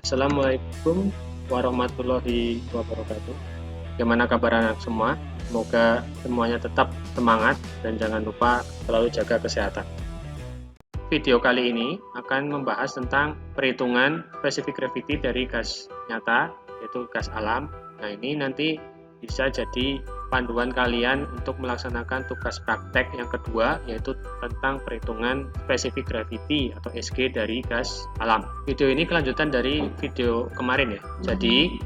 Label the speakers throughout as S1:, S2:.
S1: Assalamualaikum warahmatullahi wabarakatuh. Bagaimana kabar anak semua? Semoga semuanya tetap semangat dan jangan lupa selalu jaga kesehatan. Video kali ini akan membahas tentang perhitungan specific gravity dari gas nyata, yaitu gas alam. Nah, ini nanti bisa jadi panduan kalian untuk melaksanakan tugas praktek yang kedua, yaitu tentang perhitungan specific gravity atau SG dari gas alam. Video ini kelanjutan dari video kemarin ya. Jadi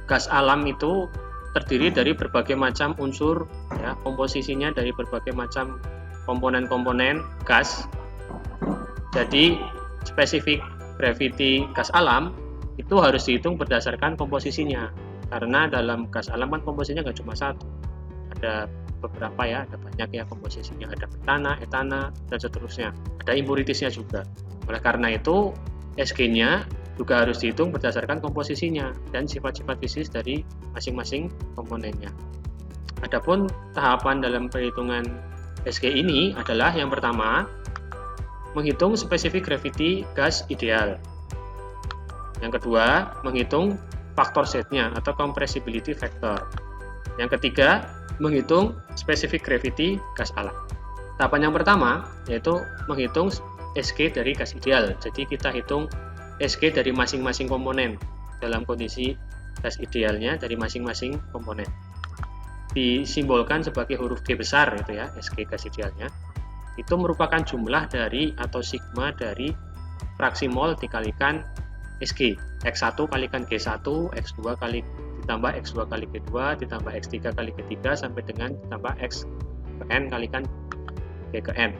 S1: gas alam itu terdiri dari berbagai macam unsur ya, komposisinya dari berbagai macam komponen-komponen gas. Jadi specific gravity gas alam itu harus dihitung berdasarkan komposisinya, karena dalam gas alam kan komposisinya nggak cuma satu, ada beberapa ya, ada banyak ya komposisinya, ada metana, etana, dan seterusnya, ada impuritisnya juga. Oleh karena itu SG-nya juga harus dihitung berdasarkan komposisinya dan sifat-sifat fisik dari masing-masing komponennya. Adapun tahapan dalam perhitungan SG ini adalah yang pertama, menghitung specific gravity gas ideal. Yang kedua, menghitung faktor Z-nya atau compressibility factor. Yang ketiga, menghitung specific gravity gas alam. Tahapan yang pertama yaitu menghitung SG dari gas ideal. Jadi kita hitung SG dari masing-masing komponen dalam kondisi gas idealnya dari masing-masing komponen. Disimbolkan sebagai huruf G besar itu ya, SG gas idealnya. Itu merupakan jumlah dari atau sigma dari fraksi mol dikalikan SG. X1 kalikan G1, X2 kali ditambah X2 kali G2 ditambah X3 kali G3 sampai dengan ditambah Xn kalikan G ke N,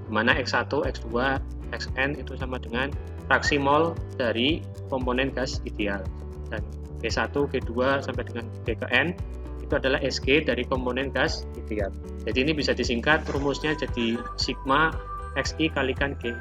S1: dimana X1, X2, Xn itu sama dengan fraksi mol dari komponen gas ideal, dan G1, G2 sampai dengan G ke N itu adalah SG dari komponen gas ideal. Jadi ini bisa disingkat rumusnya jadi sigma Xi kalikan Gi.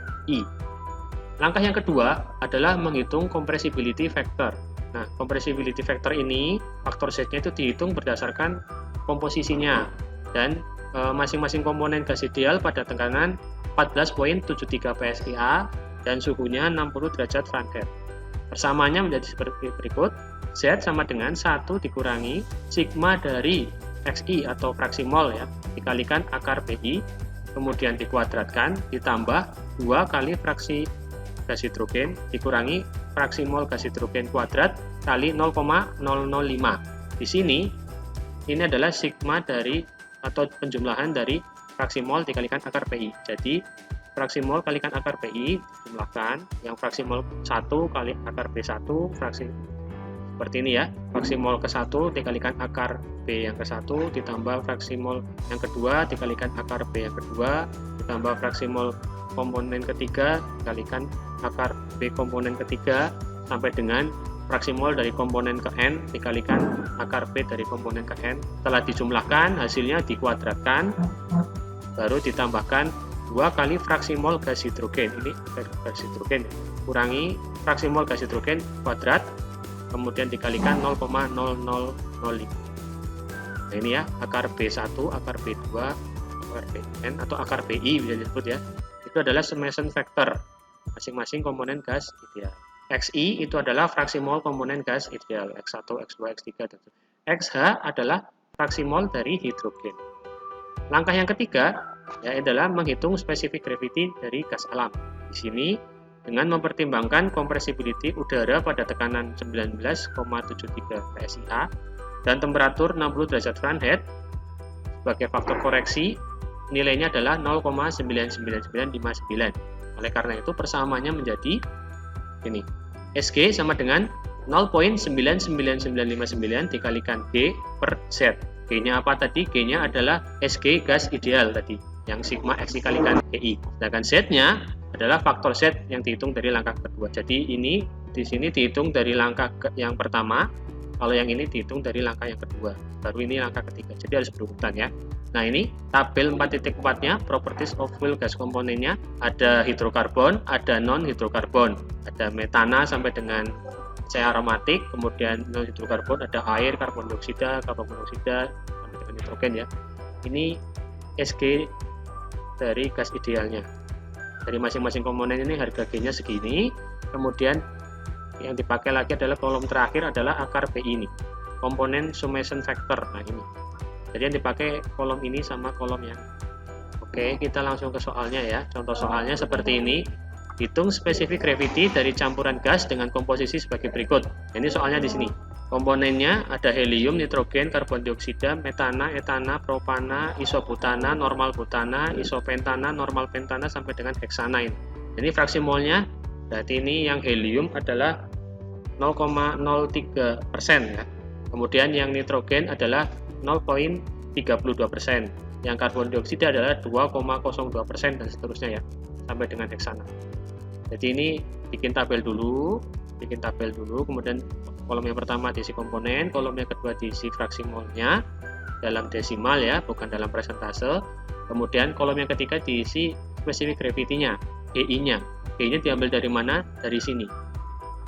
S1: Langkah yang kedua adalah menghitung compressibility factor. Nah, compressibility factor ini, faktor Z-nya itu dihitung berdasarkan komposisinya dan masing-masing komponen gas ideal pada tekanan 14,73 PSIA dan suhunya 60 derajat Fahrenheit. Persamaannya menjadi seperti berikut. Z sama dengan 1 dikurangi sigma dari Xi atau fraksi mol ya, dikalikan akar Pi, kemudian dikuadratkan, ditambah 2 kali fraksi gas hidrogen dikurangi fraksi mol gas hidrogen kuadrat kali 0,005. Di sini ini adalah sigma dari atau penjumlahan dari fraksi mol dikalikan akar Pi. Jadi fraksi mol kalikan akar Pi dijumlahkan, yang fraksi mol 1 kali akar B1 fraksi seperti ini ya, fraksi mol ke-1 dikalikan akar B yang ke-1 ditambah fraksi mol yang kedua dikalikan akar B yang kedua ditambah fraksi mol komponen ketiga dikalikan akar B komponen ketiga sampai dengan fraksi mol dari komponen ke N dikalikan akar B dari komponen ke N. Setelah dijumlahkan hasilnya dikuadratkan, baru ditambahkan 2 kali fraksi mol gas hidrogen, ini gas hidrogen kurangi fraksi mol gas hidrogen kuadrat, kemudian dikalikan 0,0005. Nah ini ya, akar B1, akar B2, akar Bn atau akar Bi bisa disebut ya. Itu adalah summation factor masing-masing komponen gas ideal. Xi itu adalah fraksi mol komponen gas ideal, X1, X2, X3, dan Xh adalah fraksi mol dari hidrogen. Langkah yang ketiga ya adalah menghitung specific gravity dari gas alam. Di sini dengan mempertimbangkan compressibility udara pada tekanan 19,73 PSIA dan temperatur 60 derajat Fahrenheit sebagai faktor koreksi, nilainya adalah 0,99959. Oleh karena itu persamaannya menjadi ini, SG sama dengan 0,99959 dikalikan G per Z. G-nya apa tadi? G-nya adalah SG gas ideal tadi, yang sigma Xi kalikan Gi. Sedangkan Z-nya adalah faktor Z yang dihitung dari langkah kedua. Jadi ini di sini dihitung dari langkah yang pertama, kalau yang ini dihitung dari langkah yang kedua. Baru ini langkah ketiga. Jadi harus berurutan ya. Nah ini tabel 4.4-nya, properties of fuel gas komponennya, ada hidrokarbon, ada non hidrokarbon, ada metana sampai dengan C aromatik, kemudian non hidrokarbon ada air, karbon dioksida sampai dengan hidrogen ya. Ini SG dari gas idealnya. Dari masing-masing komponen ini harga G-nya segini, kemudian yang dipakai lagi adalah kolom terakhir adalah akar BI ini, komponen summation factor. Nah ini, jadi yang dipakai kolom ini sama kolom yang. Oke, kita langsung ke soalnya ya. Contoh soalnya seperti ini. Hitung spesifik gravity dari campuran gas dengan komposisi sebagai berikut. Ini soalnya di sini. Komponennya ada helium, nitrogen, karbon dioksida, metana, etana, propana, isobutana, normal butana, isopentana, normal pentana sampai dengan heksana ini. Ini fraksi molnya. Berarti ini yang helium adalah 0,03% ya. Kemudian yang nitrogen adalah 0,32%. Yang karbon dioksida adalah 2,02% dan seterusnya ya, sampai dengan heksana. Jadi ini bikin tabel dulu, kemudian kolom yang pertama diisi komponen, kolom yang kedua diisi fraksi molnya dalam desimal ya, bukan dalam persentase. Kemudian kolom yang ketiga diisi spesifik gravity-nya, GI-nya. GI-nya diambil dari mana? Dari sini,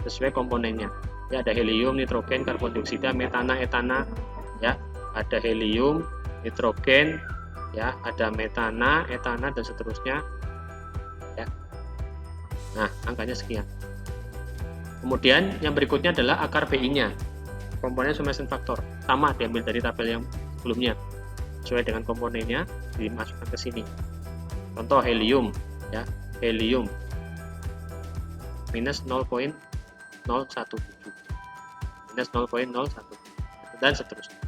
S1: sesuai komponennya. Ya, ada helium, nitrogen, karbon dioksida, metana, etana, ya, ada helium, nitrogen, ya, ada metana, etana dan seterusnya. Ya. Nah, angkanya sekian. Kemudian yang berikutnya adalah akar BI-nya, komponen summation factor, sama diambil dari tabel yang sebelumnya, sesuai dengan komponennya dimasukkan ke sini. Contoh helium, ya, helium minus 0,017, minus 0,017 dan seterusnya.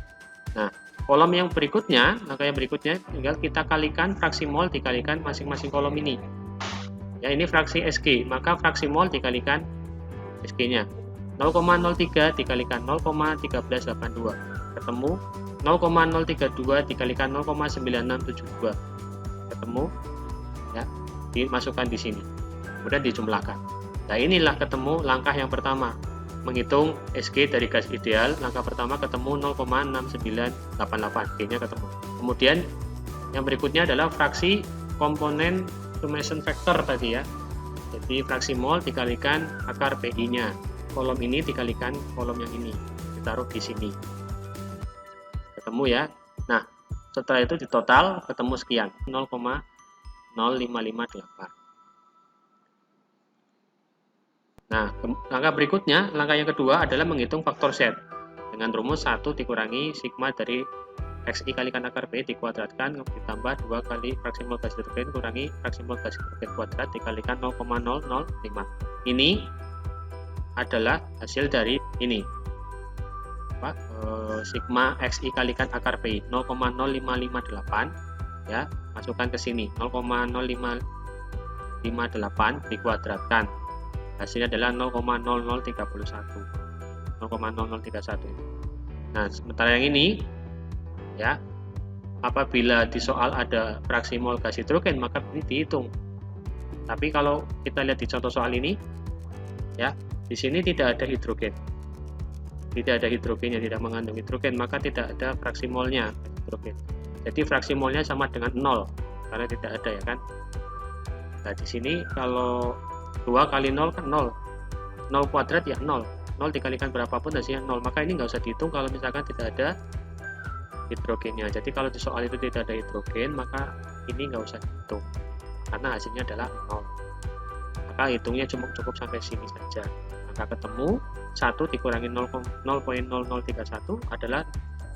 S1: Nah, kolom yang berikutnya, angka yang berikutnya tinggal kita kalikan fraksi mol dikalikan masing-masing kolom ini. Ya, ini fraksi Sg, maka fraksi mol dikalikan Sg-nya. 0,03 dikalikan 0,1382. Ketemu 0,032 dikalikan 0,9672. Ketemu ya, dimasukkan di sini. Kemudian dijumlahkan. Nah, inilah ketemu langkah yang pertama. Menghitung Sg dari gas ideal, langkah pertama ketemu 0,6988, G-nya ketemu. Kemudian yang berikutnya adalah fraksi komponen summation factor tadi ya. Jadi fraksi mol dikalikan akar BI-nya. Kolom ini dikalikan kolom yang ini. Ditaruh di sini. Ketemu ya. Nah, setelah itu ditotal ketemu sekian, 0,0558. Nah, langkah berikutnya, langkah yang kedua adalah menghitung faktor Z dengan rumus 1 dikurangi sigma dari Xi kalikan akar B dikuadratkan ditambah 2 kali fraksi mol gas hidrogen kurangi fraksi mol gas hidrogen kuadrat dikalikan 0,005. Ini adalah hasil dari ini. Sigma Xi kalikan akar B 0,0558 ya, masukkan ke sini 0,0558 dikuadratkan. Hasilnya adalah 0,0031. 0,0031. Nah, sementara yang ini ya, apabila di soal ada fraksi mol gas hidrogen maka ini dihitung. Tapi kalau kita lihat di contoh soal ini ya, di sini tidak ada hidrogen. Tidak ada hidrogennya, tidak mengandung hidrogen, maka tidak ada fraksi molnya hidrogen. Jadi fraksi molnya sama dengan 0 karena tidak ada ya kan. Nah, di sini kalau 2 kali 0 kan 0. 0 kuadrat ya 0. 0 dikalikan berapapun hasilnya 0. Maka ini nggak usah dihitung kalau misalkan tidak ada hidrogennya. Jadi kalau di soal itu tidak ada hidrogen, maka ini nggak usah dihitung. Karena hasilnya adalah 0. Maka hitungnya cukup sampai sini saja. Maka ketemu 1 dikurangi 0,0031 adalah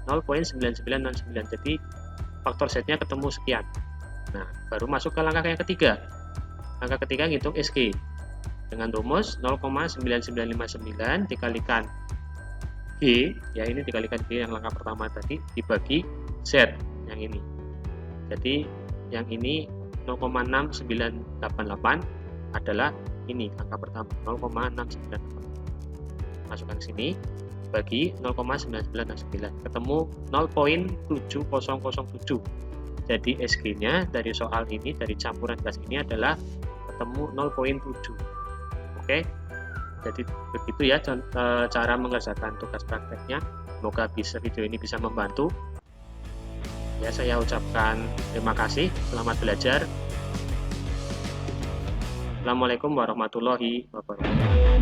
S1: 0,9969. Jadi faktor Z-nya ketemu sekian. Nah, baru masuk ke langkah yang ketiga. Langkah ketiga ngitung Sg dengan rumus 0,9959 dikalikan G, ya ini dikalikan G yang langkah pertama tadi dibagi Z yang ini. Jadi yang ini 0,6988 adalah ini angka pertama 0,698. Masukkan ke sini bagi 0,9969 ketemu 0,7007. Jadi Sg-nya dari soal ini, dari campuran gas ini adalah ketemu 0,7. Oke, jadi begitu ya cara mengerjakan tugas prakteknya. Semoga video ini bisa membantu. Ya, saya ucapkan terima kasih. Selamat belajar. Assalamualaikum warahmatullahi wabarakatuh.